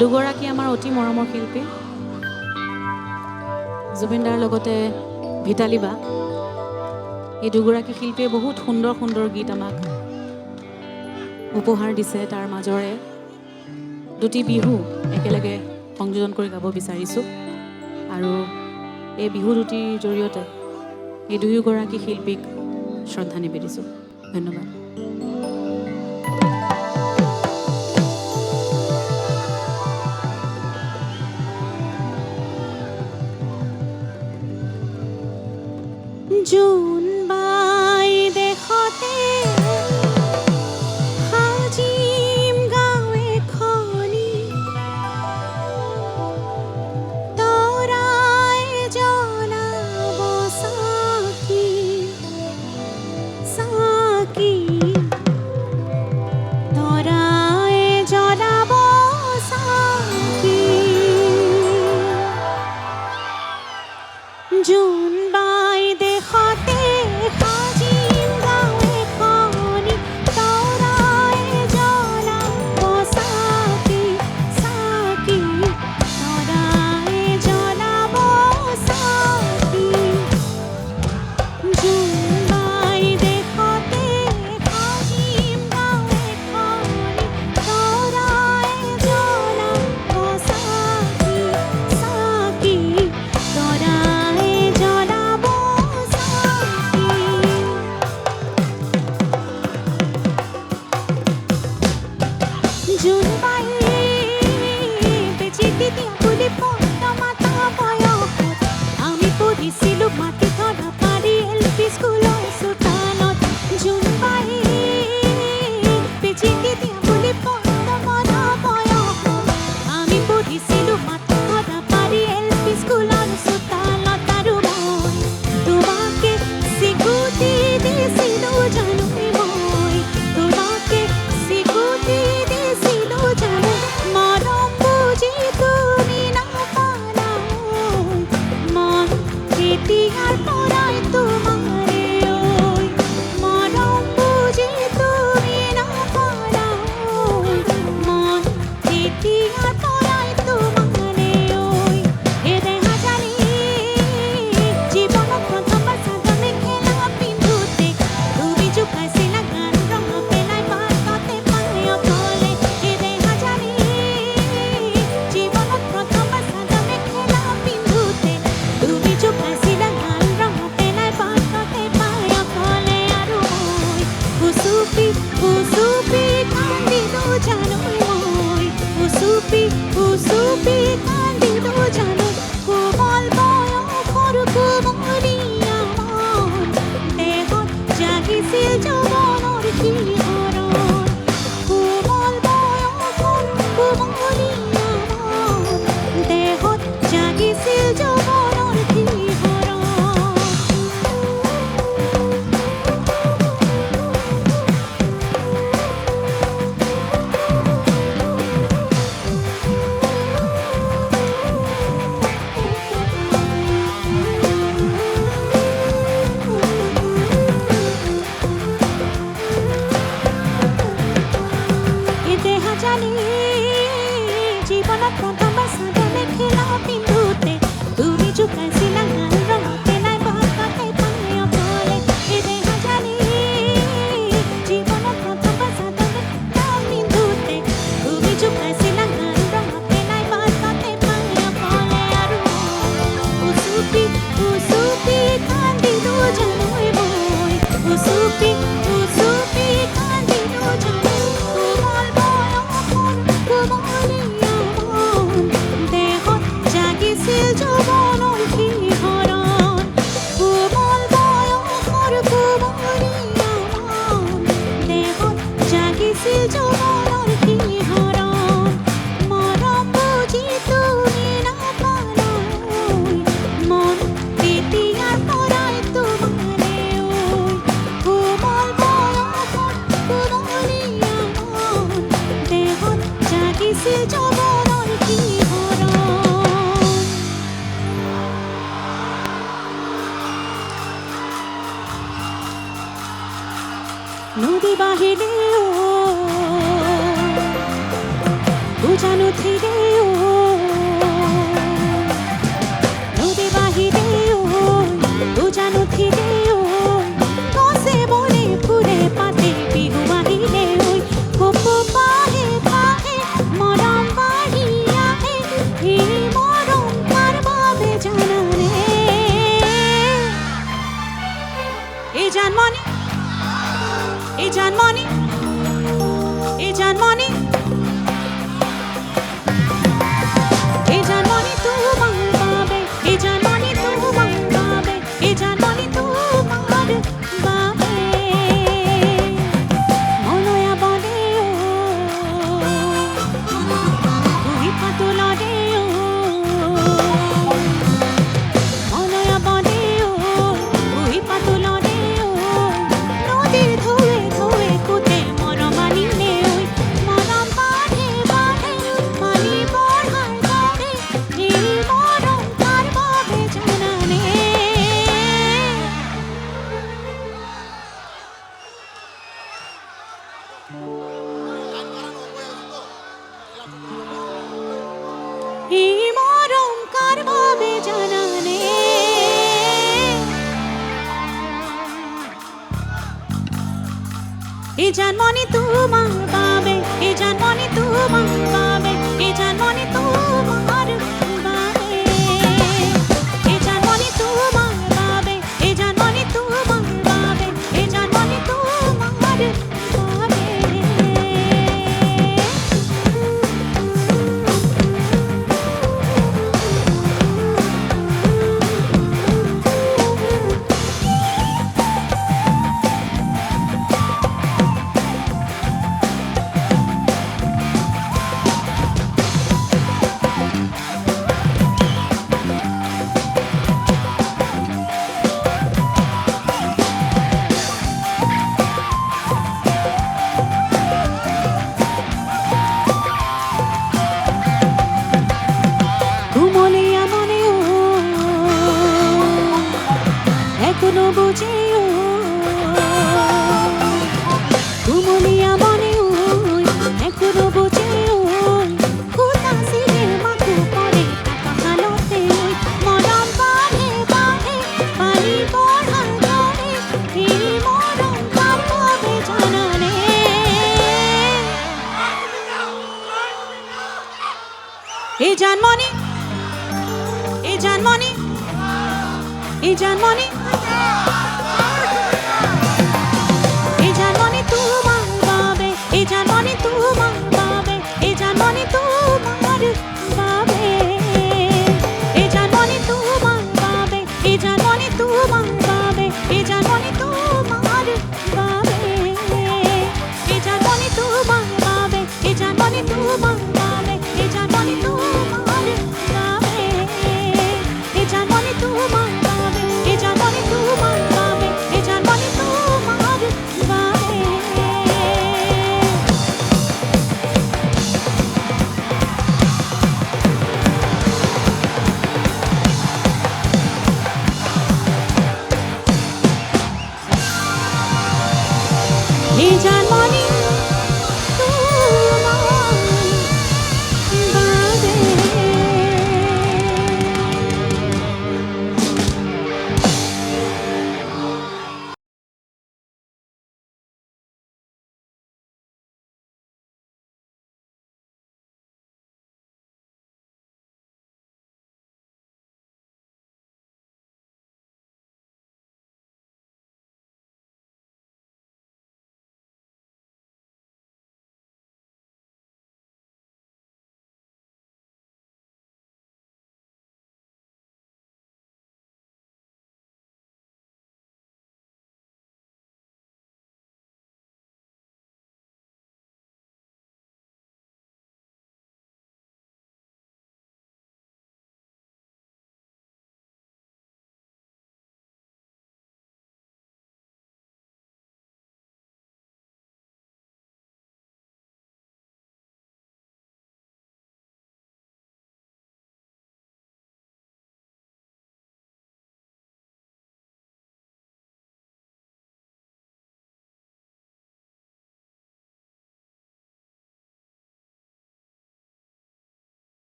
দুগৰাকী আমাৰ অতি মৰমৰ শিল্পী জুবিন দাৰ লগতে ভিতালী বা। এই দুগৰাকী শিল্পীয়ে বহুত সুন্দৰ সুন্দৰ গীত আমাক উপহাৰ দিছে। তাৰ মাজৰে দুটি বিহু একেলগে সংযোজন কৰি গাব বিচাৰিছোঁ আৰু এই বিহু দুটিৰ জৰিয়তে এই দুয়োগৰাকী শিল্পীক শ্ৰদ্ধা নিবেদিছোঁ। ধন্যবাদ। জোনবাই দেশতে সাজিম গাঁও এখনি, তৰাই জ্বলাব চাকি চাকি, তৰাই জ্বলাব চাকি। জোনবাই দেশতে সাজিম গাঁও এখনি, তৰাই জ্বলাব চাকি চাকি, তৰাই জ্বলাব চাকি। জোনবাই দেশতে সাজিম গাঁও এখনি, তৰাই জ্বলাব চাকি চাকি, তৰাই জ্বলাব চাকি। জোনবাই বেজি দিয়া বুলি পদ্মমাতা বয়সত আমি পঢ়িছিলোঁ মাটি ধৰা পাৰি LP স্কুলৰ চোতালত। জোনবাই বেজি দিয়া বুলি পদ্মমাতা বয়সত আমি পঢ়িছিলোঁ মাটি ধৰা পাৰি LP স্কুলৰ চোতালত। আৰু মই তোমাকে স্বীকৃতি দিছিলোঁ জানো, মই তোমাকে স্বীকৃতি দিছিলোঁ জানো, মৰম বুজি তুমি নাপালা। মন তেতিয়াৰ পৰাই তোমাৰে ঐ, মৰম বুজি তুমি নাপালা। মন তেতিয়াৰ পৰাই তোমাৰে ঐ। এই দেহাজালি জীৱনত প্ৰথমবাৰ চাদৰ মেখেলা পিন্ধোতে তুমি জোকাইছিলা গান ৰং পেলাই বাটতে পাই অকলে। এই দেহাজালি জীৱনত প্ৰথমবাৰ চাদৰ মেখেলা পিন্ধোতে তুমি জোকাইছিলা গান ৰং পেলাই বাটতে পাই অকলে। আৰু মই উচুপি উচুপি কান্দিলোঁ জানো, মই উচুপি উচুপি কান্দিলোঁ জানো, কোমল বয়সৰ কোমলীয়া মন দেহত জাগিছিল যৌৱনৰ শিহৰণ। কোমল বয়সৰ কোমলীয়া মন দেহত জাগিছিল যৌৱনৰ শিহৰণ। এই দেহাজালি জীৱনত প্ৰথমবাৰ চাদৰ মেখেলা পিন্ধোতে তুমি জোকাইছিলা গান ৰং পেলাই বাটতে পাই অকলে। এই দেহাজালি জীৱনত প্ৰথমবাৰ চাদৰ মেখেলা পিন্ধোতে তুমি জোকাইছিলা গান ৰং পেলাই বাটতে পাই অকলে। আৰু উচুপি উচুপি কান্দিলোঁ জানো, মই উচুপি উচুপি কান্দিলোঁ জানো, কোমল বয়সৰ কোমলীয়া মন দেহত জাগিছিল যৌৱনৰ শিহৰণ। কোমল বয়সৰ কোমলীয়া মন দেহত জাগিছিল যৌৱনৰ শিহৰণ। মৰম বুজি তুমি নাপালা, মন তেতিয়াৰ পৰাই তোমাৰে ঐ। কোমল বয়সৰ কোমলীয়া মন দেহত জাগিছিল যৌৱনৰ শিহৰণ। নদী বাহিরে উজানো থিরে এই জানমনি এই জানমনি এই জানমনি এই জানমনি তোমার পাবে এই জানমনি তোমার পাবে এই জানমনি তোমার পাবে মনয়া বলে তুই পাতলা রে মনয়া বলে তুই পাতলা রে নদীর ধুয়ে ধুয়ে কুতে মরমানি নে মরম বাঁধে বাঁধে পানি বড়ায় বাঁধে এই মরম তার বাবে জানা এই মরম কার বাবে জানা এই জানমনি তোমার পাবে এই জানমনি তোমার পাবে এই জানমনি তোমার পাবে এই জানমনি তোমার পাবে এই জানমনি তোমার পাবে এই জানমনি তোমার পাবে ঘুমলিয়া মনেও এখনো বুঝেও ঘুমলিয়া মনেও এখনো বুঝেও খুদাসিরে মাকু পরে টাকা হালতে মরম বাঁধে বাঁধে পানি বড়ায় ধরে এই মরম কার পাবে জানা এই জানমনি এই জানমনি এই জানমনি এই জানমনি তোমার পাবে এই জানমনি তোমার পাবে এই জানমনি তোমার পাবে এই জানমনি তোমার পাবে এই জানমনি তোমার পাবে এই জানমনি তোমার পাবে এই জানমনি তোমার পাবে এই জানমনি তোমার পাবে এই জানমনি তোমার পাবে এই জানমনি তোমার পাবে এই জানমনি তোমার পাবে এই জানমনি তোমার পাবে এই জান